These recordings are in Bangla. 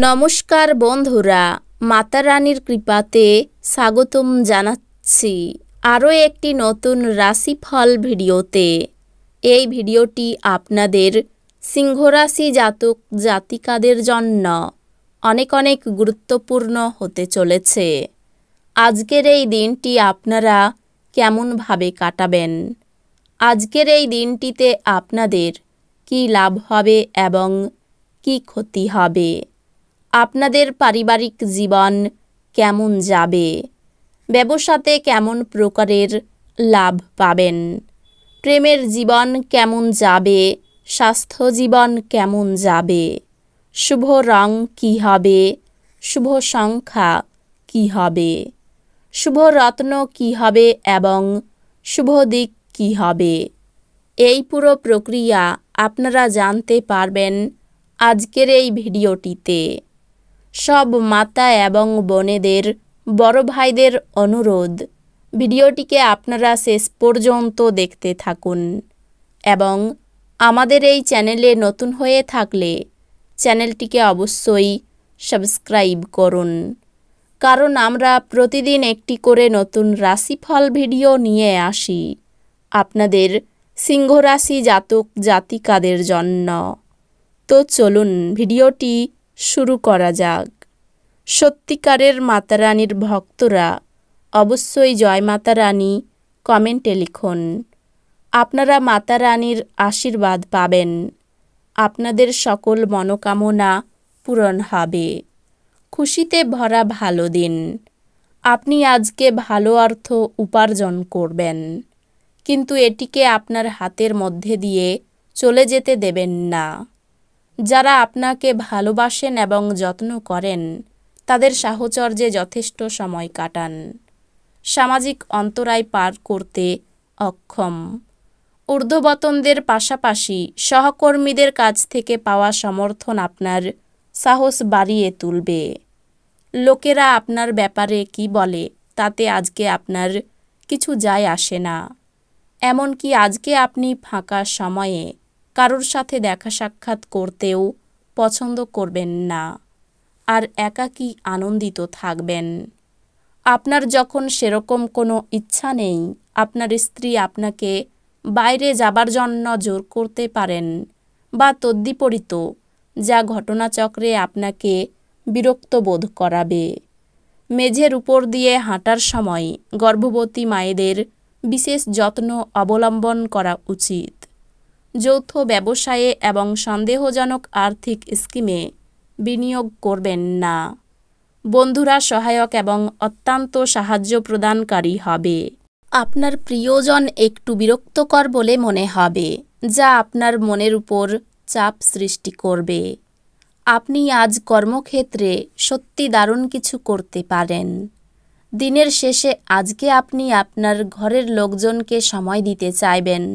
নমস্কার বন্ধুরা, মাতা রানীর কৃপাতে স্বাগতম জানাচ্ছি আরও একটি নতুন রাশিফল ভিডিওতে। এই ভিডিওটি আপনাদের সিংহ রাশি জাতক জাতিকাদের জন্য অনেক অনেক গুরুত্বপূর্ণ হতে চলেছে। আজকের এই দিনটি আপনারা কেমনভাবে কাটাবেন, আজকের এই দিনটিতে আপনাদের কি লাভ হবে এবং কি ক্ষতি হবে, আপনাদের পারিবারিক জীবন কেমন যাবে, ব্যবসাতে কেমন প্রকারের লাভ পাবেন, প্রেমের জীবন কেমন যাবে, স্বাস্থ্য জীবন কেমন যাবে, শুভ রং কী হবে, শুভ সংখ্যা কী হবে, শুভ রত্ন কী হবে এবং শুভ দিক কী হবে, এই পুরো প্রক্রিয়া আপনারা জানতে পারবেন আজকের এই ভিডিওটিতে। সব মাতা এবং বোনেদের, বড় ভাইদের অনুরোধ, ভিডিওটিকে আপনারা শেষ পর্যন্ত দেখতে থাকুন এবং আমাদের এই চ্যানেলে নতুন হয়ে থাকলে চ্যানেলটিকে অবশ্যই সাবস্ক্রাইব করুন, কারণ আমরা প্রতিদিন একটি করে নতুন রাশিফল ভিডিও নিয়ে আসি আপনাদের সিংহ রাশি জাতক জাতিকাদের জন্য। তো চলুন ভিডিওটি শুরু করা যাক। সত্যিকারের মাতা রানীর ভক্তরা অবশ্যই জয় মাতা রানী কমেন্টে লিখুন। আপনারা মাতা রানীর আশীর্বাদ পাবেন, আপনাদের সকল মনোকামনা পূরণ হবে। খুশিতে ভরা ভালো দিন। আপনি আজকে ভালো অর্থ উপার্জন করবেন, কিন্তু এটিকে আপনার হাতের মধ্যে দিয়ে চলে যেতে দেবেন না। যারা আপনাকে ভালোবাসেন এবং যত্ন করেন তাদের সাহচর্যে যথেষ্ট সময় কাটান। সামাজিক অন্তরায় পার করতে অক্ষম। ঊর্ধ্বতনদের পাশাপাশি সহকর্মীদের কাছ থেকে পাওয়া সমর্থন আপনার সাহস বাড়িয়ে তুলবে। লোকেরা আপনার ব্যাপারে কি বলে তাতে আজকে আপনার কিছু যায় আসে না। এমনকি আজকে আপনি ফাঁকা সময়ে কারোর সাথে দেখা সাক্ষাৎ করতেও পছন্দ করবেন না, আর একাকী আনন্দিত থাকবেন। আপনার যখন সেরকম কোনো ইচ্ছা নেই, আপনার স্ত্রী আপনাকে বাইরে যাবার জন্য জোর করতে পারেন বা তদ্বিপরীত, যা ঘটনাচক্রে আপনাকে বিরক্ত বোধ করাবে। মেঝের উপর দিয়ে হাঁটার সময় গর্ভবতী মায়েদের বিশেষ যত্ন অবলম্বন করা উচিত। যৌথ ব্যবসায়ে এবং সন্দেহজনক আর্থিক স্কিমে বিনিয়োগ করবেন না। বন্ধুরা সহায়ক এবং অত্যন্ত সাহায্য প্রদানকারী হবে। আপনার প্রিয়জন একটু বিরক্তকর বলে মনে হবে, যা আপনার মনের উপর চাপ সৃষ্টি করবে। আপনি আজ কর্মক্ষেত্রে সত্যি দারুণ কিছু করতে পারেন। দিনের শেষে আজকে আপনি আপনার ঘরের লোকজনকে সময় দিতে চাইবেন,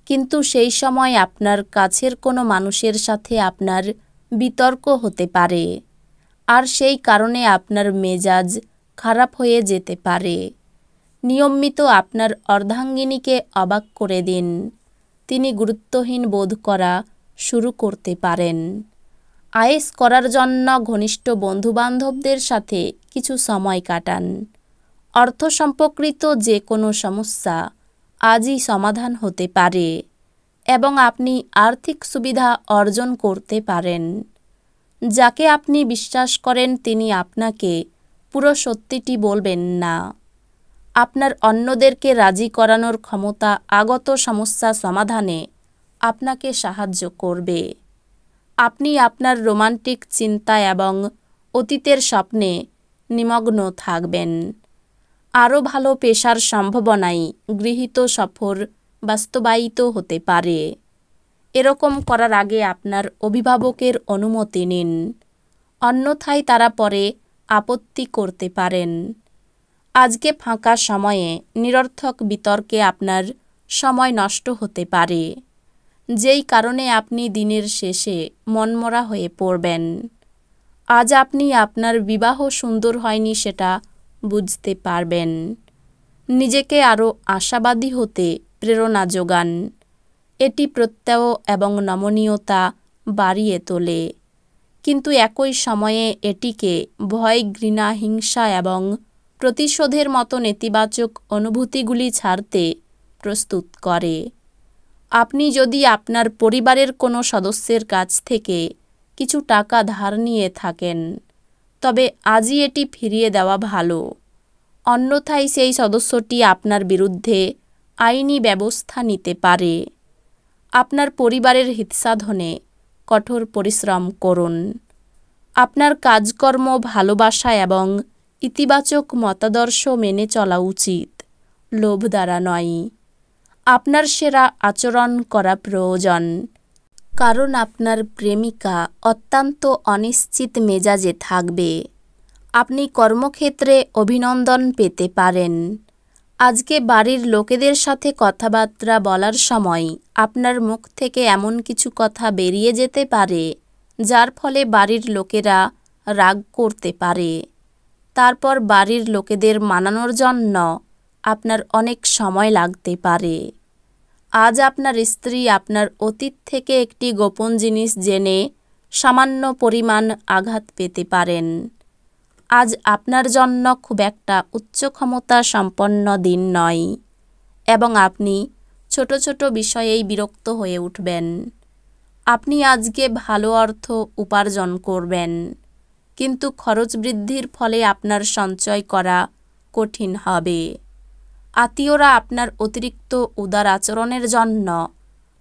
কিন্তু সেই সময় আপনার কাছের কোনো মানুষের সাথে আপনার বিতর্ক হতে পারে, আর সেই কারণে আপনার মেজাজ খারাপ হয়ে যেতে পারে। নিয়মিত আপনার অর্ধাঙ্গিনীকে অবাক করে দিন, তিনি গুরুত্বহীন বোধ করা শুরু করতে পারেন। আয়েশ করার জন্য ঘনিষ্ঠ বন্ধুবান্ধবদের সাথে কিছু সময় কাটান। অর্থ সম্পর্কিত যে কোনো সমস্যা আজই সমাধান হতে পারে এবং আপনি আর্থিক সুবিধা অর্জন করতে পারেন। যাকে আপনি বিশ্বাস করেন তিনি আপনাকে পুরো সত্যিটি বলবেন না। আপনার অন্যদেরকে রাজি করানোর ক্ষমতা আগত সমস্যা সমাধানে আপনাকে সাহায্য করবে। আপনি আপনার রোমান্টিক চিন্তা এবং অতীতের স্বপ্নে নিমগ্ন থাকবেন। আরও ভালো পেশার সম্ভাবনায় গৃহীত সফর বাস্তবায়িত হতে পারে। এরকম করার আগে আপনার অভিভাবকের অনুমতি নিন, অন্যথায় তারা পরে আপত্তি করতে পারেন। আজকে ফাঁকা সময়ে নিরর্থক বিতর্কে আপনার সময় নষ্ট হতে পারে, যেই কারণে আপনি দিনের শেষে মনমরা হয়ে পড়বেন। আজ আপনি আপনার বিবাহ সুন্দর হয়নি সেটা বুঝতে পারবেন। নিজেকে আরও আশাবাদী হতে প্রেরণা যোগান, এটি প্রত্যয় এবং নমনীয়তা বাড়িয়ে তোলে। কিন্তু একই সময়ে এটিকে ভয়, ঘৃণা, হিংসা এবং প্রতিশোধের মতো নেতিবাচক অনুভূতিগুলি ছাড়তে প্রস্তুত করে। আপনি যদি আপনার পরিবারের কোনো সদস্যের কাছ থেকে কিছু টাকা ধার নিয়ে থাকেন, তবে আজই এটি ফিরিয়ে দেওয়া ভালো। অন্যথায় সেই সদস্যটি আপনার বিরুদ্ধে আইনি ব্যবস্থা নিতে পারে। আপনার পরিবারের হিতসাধনে কঠোর পরিশ্রম করুন। আপনার কাজকর্ম, ভালোবাসা এবং ইতিবাচক মতাদর্শ মেনে চলা উচিত, লোভ দ্বারা নয়। আপনার সেরা আচরণ করা প্রয়োজন, কারণ আপনার প্রেমিকা অত্যন্ত অনিশ্চিত মেজাজে থাকবে। আপনি কর্মক্ষেত্রে অভিনন্দন পেতে পারেন। আজকে বাড়ির লোকেদের সাথে কথাবার্তা বলার সময় আপনার মুখ থেকে এমন কিছু কথা বেরিয়ে যেতে পারে যার ফলে বাড়ির লোকেরা রাগ করতে পারে। তারপর বাড়ির লোকেদের মানানোর জন্য আপনার অনেক সময় লাগতে পারে। আজ আপনার স্ত্রী আপনার অতীত থেকে একটি গোপন জিনিস জেনে সামান্য পরিমাণ আঘাত পেতে পারেন। আজ আপনার জন্য খুব একটা উচ্চ ক্ষমতা সম্পন্ন দিন নয় এবং আপনি ছোট ছোট বিষয়েই বিরক্ত হয়ে উঠবেন। আপনি আজকে ভালো অর্থ উপার্জন করবেন, কিন্তু খরচ বৃদ্ধির ফলে আপনার সঞ্চয় করা কঠিন হবে। আত্মীয়রা আপনার অতিরিক্ত উদার আচরণের জন্য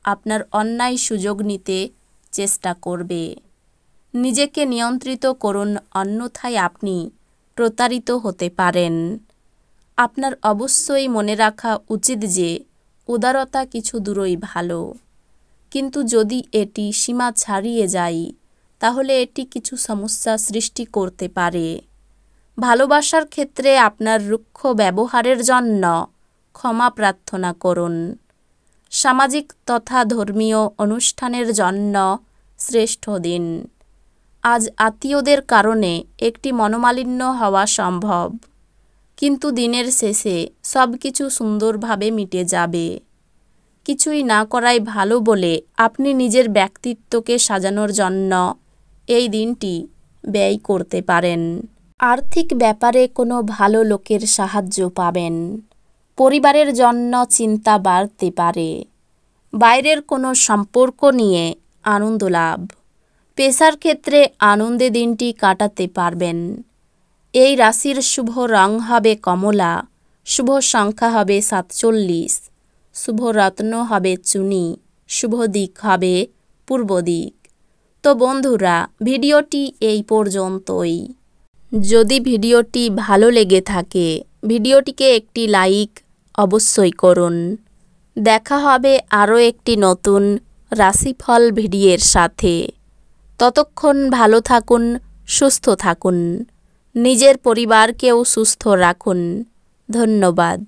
আপনার অন্যায় সুযোগ নিতে চেষ্টা করবে। নিজেকে নিয়ন্ত্রিত করুন, অন্যথায় আপনি প্রতারিত হতে পারেন। আপনার অবশ্যই মনে রাখা উচিত যে উদারতা কিছু দূরই ভালো, কিন্তু যদি এটি সীমা ছাড়িয়ে যায় তাহলে এটি কিছু সমস্যা সৃষ্টি করতে পারে। ভালোবাসার ক্ষেত্রে আপনার রুক্ষ ব্যবহারের জন্য ক্ষমা প্রার্থনা করুন। সামাজিক তথা ধর্মীয় অনুষ্ঠানের জন্য শ্রেষ্ঠ দিন। আজ আত্মীয়দের কারণে একটি মনোমালিন্য হওয়া সম্ভব, কিন্তু দিনের শেষে সব কিছু সুন্দরভাবে মিটে যাবে। কিছুই না করাই ভালো বলে আপনি নিজের ব্যক্তিত্বকে সাজানোর জন্য এই দিনটি ব্যয় করতে পারেন। আর্থিক ব্যাপারে কোনো ভালো লোকের সাহায্য পাবেন। পরিবারের জন্য চিন্তা বাড়তে পারে। বাইরের কোনো সম্পর্ক নিয়ে আনন্দ লাভ। পেশার ক্ষেত্রে আনন্দে দিনটি কাটাতে পারবেন। এই রাশির শুভ রং হবে কমলা, শুভ সংখ্যা হবে 47, শুভ রত্ন হবে চুনি, শুভ দিক হবে পূর্ব দিক। তো বন্ধুরা, ভিডিওটি এই পর্যন্তই। যদি ভিডিওটি ভালো লেগে থাকে ভিডিওটিকে একটি লাইক অবশ্যই করুন। দেখা হবে আরও একটি নতুন রাশিফল ভিডিওর সাথে। ততক্ষণ ভালো থাকুন, সুস্থ থাকুন, নিজের পরিবারকেও সুস্থ রাখুন। ধন্যবাদ।